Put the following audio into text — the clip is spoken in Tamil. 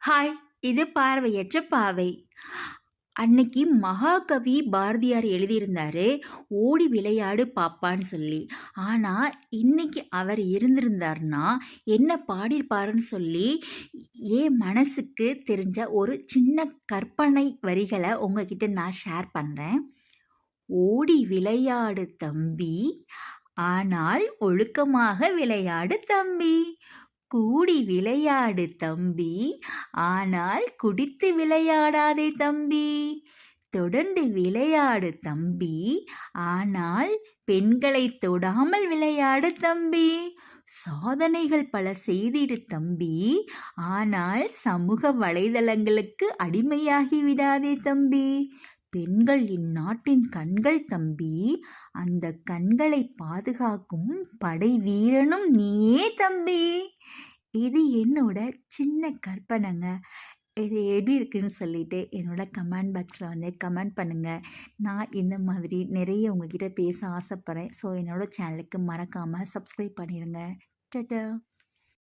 ஹாய்! இது பார்வையற்ற பாவை. அன்னைக்கு மகாகவி பாரதியார் எழுதியிருந்தாரு, "ஓடி விளையாடு பாப்பான்னு" சொல்லி. ஆனா, இன்னைக்கு அவர் இருந்திருந்தார்னா, என்ன பாடியிருப்பாருன்னு சொல்லி, என் மனசுக்கு தெரிஞ்ச ஒரு சின்ன கற்பனை வரிகள உங்ககிட்ட நான் ஷேர் பண்றேன். "ஓடி விளையாடு தம்பி, ஆனால் ஒழுக்கமாக விளையாடு தம்பி. கூடி விளையாடு தம்பி, ஆனால் குடித்து விளையாடாதே தம்பி. தொடர்ந்து விளையாடு தம்பி, ஆனால் பெண்களை தொடாமல் விளையாடு தம்பி. சாதனைகள் பல செய்திடு தம்பி, ஆனால் சமூக வலைதளங்களுக்கு அடிமையாகி விடாதே தம்பி. பெண்கள் இந்நாட்டின் கண்கள் தம்பி, அந்த கண்களை பாதுகாக்கும் படை வீரனும் நீயே தம்பி." இது என்னோட சின்ன கற்பனைங்க. இது எப்படி இருக்குன்னு சொல்லிட்டு என்னோட கமெண்ட் பாக்ஸில் வந்து கமெண்ட் பண்ணுங்கள். நான் இந்த மாதிரி நிறைய உங்ககிட்ட பேச ஆசைப்பட்றேன். ஸோ என்னோட சேனலுக்கு மறக்காமல் சப்ஸ்கிரைப் பண்ணிடுங்க. டாடா.